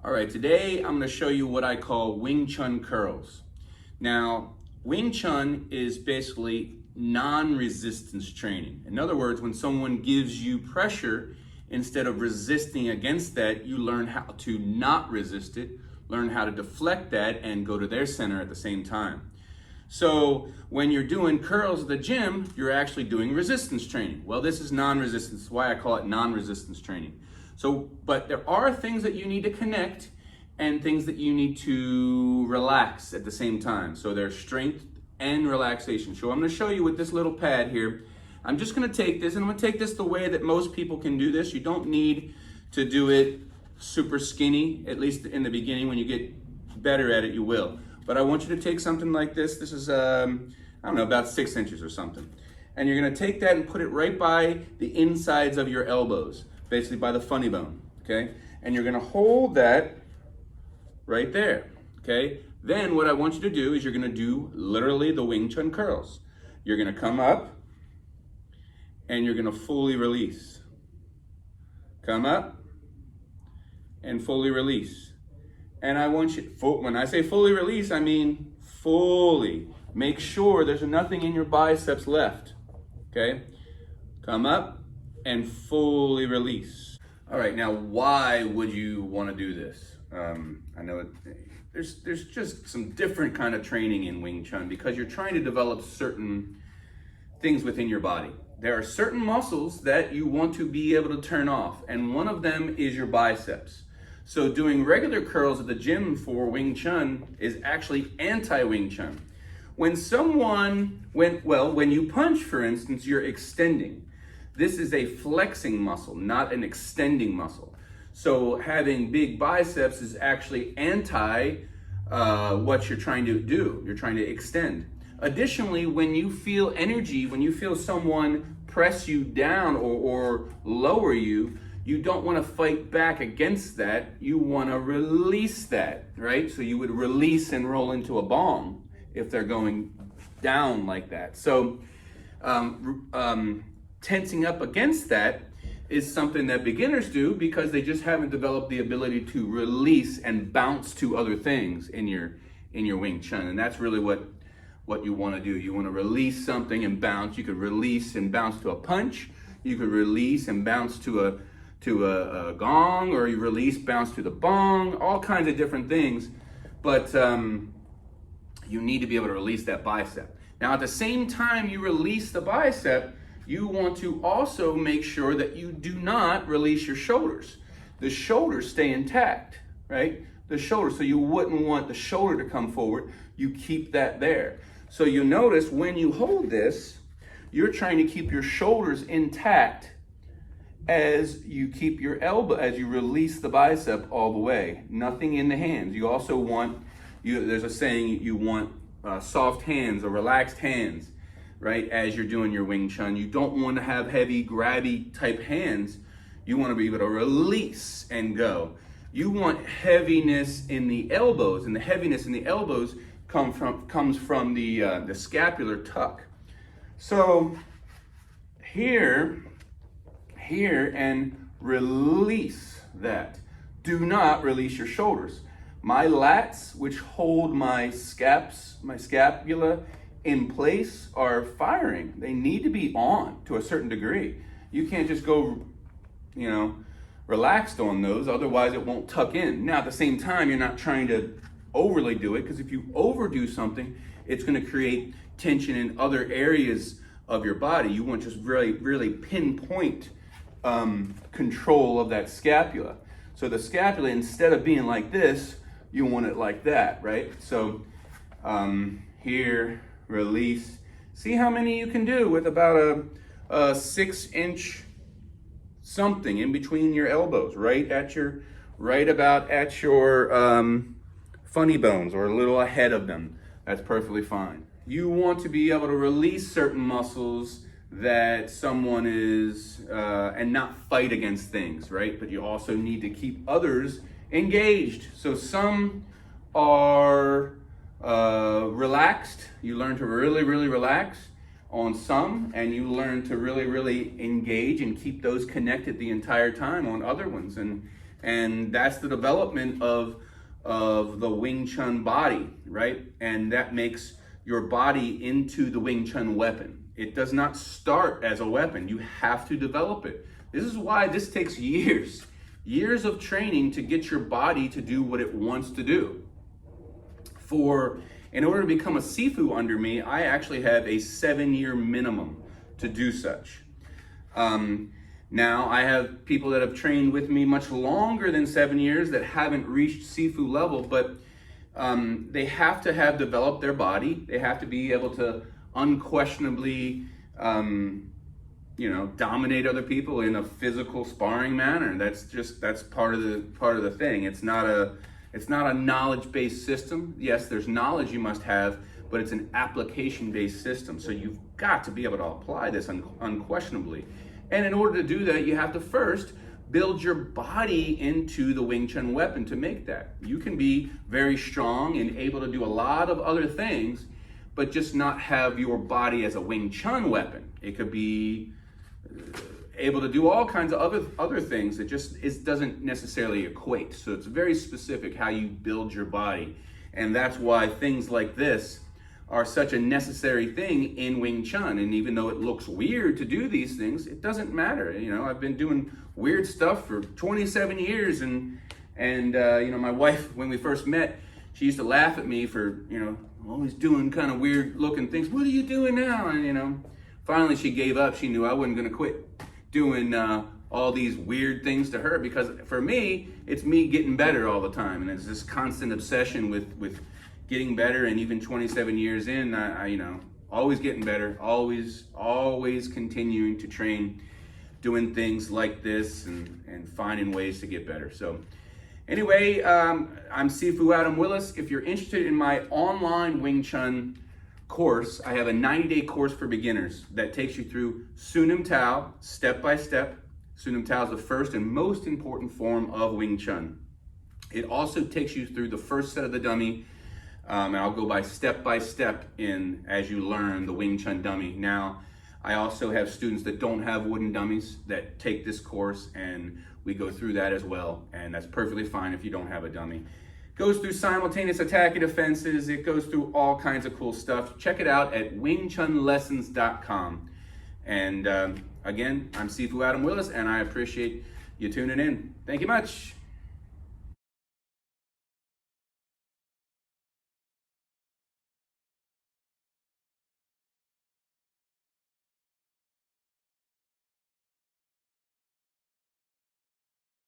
All right, today I'm going to show you what I call Wing Chun curls. Now, Wing Chun is basically non-resistance training. In other words, when someone gives you pressure, instead of resisting against that, you learn how to not resist it, learn how to deflect that, and go to their center at the same time. So when you're doing curls at the gym, you're actually doing resistance training. Well, this is non-resistance, why I call it non-resistance training. So, but there are things that you need to connect and things that you need to relax at the same time. So there's strength and relaxation. So I'm going to show you with this little pad here. I'm just going to take this, and I'm going to take this the way that most people can do this. You don't need to do it super skinny, at least in the beginning. When you get better at it, you will. But I want you to take something like this. This is, I don't know, about 6 inches or something. And you're going to take that and put it right by the insides of your elbows, basically by the funny bone, okay? And you're going to hold that right there, okay? Then what I want you to do is you're going to do literally the Wing Chun curls. You're going to come up and you're going to fully release. Come up and fully release. And I want you, when I say fully release, I mean fully. Make sure there's nothing in your biceps left, okay? Come up and fully release. All right, now why would you want to do this? I know there's just some different kind of training in Wing Chun because you're trying to develop certain things within your body. There are certain muscles that you want to be able to turn off, and one of them is your biceps. So doing regular curls at the gym for Wing Chun is actually anti-Wing Chun. When you punch, for instance, you're extending. This is a flexing muscle, not an extending muscle. So having big biceps is actually anti what you're trying to do. You're trying to extend. Additionally, when you feel energy, when you feel someone press you down or lower you, you don't want to fight back against that. You want to release that, right? So you would release and roll into a bong if they're going down like that. So tensing up against that is something that beginners do because they just haven't developed the ability to release and bounce to other things in your Wing Chun. And that's really what you want to do. You want to release something and bounce. You could release and bounce to a punch. You could release and bounce to a gong, or you release, bounce to the bong, all kinds of different things. But you need to be able to release that bicep. Now, at the same time you release the bicep, you want to also make sure that you do not release your shoulders. The shoulders stay intact, right? The shoulders, so you wouldn't want the shoulder to come forward. You keep that there. So you notice when you hold this, you're trying to keep your shoulders intact as you keep your elbow, as you release the bicep all the way. Nothing in the hands. You also want, there's a saying, you want soft hands or relaxed hands, right? As you're doing your Wing Chun. You don't want to have heavy, grabby type hands. You want to be able to release and go. You want heaviness in the elbows, and the heaviness in the elbows comes from the scapular tuck. So here, and release that. Do not release your shoulders. My lats, which hold my scapula in place, are firing. They need to be on to a certain degree. You can't just go, relaxed on those, otherwise it won't tuck in. Now, at the same time, you're not trying to overly do it, because if you overdo something, it's going to create tension in other areas of your body. You want just really, really pinpoint control of that scapula. So the scapula, instead of being like this, you want it like that, right? So here, release. See how many you can do with about a 6-inch something in between your elbows, right about at your funny bones, or a little ahead of them. That's perfectly fine. You want to be able to release certain muscles that someone is, and not fight against things, right? But you also need to keep others engaged. So some are relaxed. You learn to really, really relax on some, and you learn to really, really engage and keep those connected the entire time on other ones. And And that's the development of the Wing Chun body, right? And that makes your body into the Wing Chun weapon. It does not start as a weapon. You have to develop it. This is why this takes years of training to get your body to do what it wants to do. In order to become a Sifu under me, I actually have a 7-year minimum to do such. Now, I have people that have trained with me much longer than 7 years that haven't reached Sifu level, but they have to have developed their body. They have to be able to unquestionably, dominate other people in a physical sparring manner. That's part of the thing. It's not a knowledge-based system. Yes, there's knowledge you must have, but it's an application-based system. So you've got to be able to apply this unquestionably. And in order to do that, you have to first build your body into the Wing Chun weapon to make that. You can be very strong and able to do a lot of other things, but just not have your body as a Wing Chun weapon. It could be able to do all kinds of other things. It doesn't necessarily equate. So it's very specific how you build your body. And that's why things like this are such a necessary thing in Wing Chun. And even though it looks weird to do these things, it doesn't matter. I've been doing weird stuff for 27 years. And my wife, when we first met, she used to laugh at me for, always doing kind of weird looking things. What are you doing now? And, finally she gave up. She knew I wasn't going to quit doing all these weird things to her, because for me, it's me getting better all the time. And it's this constant obsession with getting better. And even 27 years in, I always getting better, always continuing to train, doing things like this and finding ways to get better. So anyway, I'm Sifu Adam Willis. If you're interested in my online Wing Chun course, I have a 90-day course for beginners that takes you through Sunim Tao, step by step. Sunim Tao is the first and most important form of Wing Chun. It also takes you through the first set of the dummy, and I'll go by step as you learn the Wing Chun dummy. Now, I also have students that don't have wooden dummies that take this course, and we go through that as well, and that's perfectly fine if you don't have a dummy. Goes through simultaneous attack and defenses. It goes through all kinds of cool stuff. Check it out at wingchunlessons.com. And again, I'm Sifu Adam Willis, and I appreciate you tuning in. Thank you much.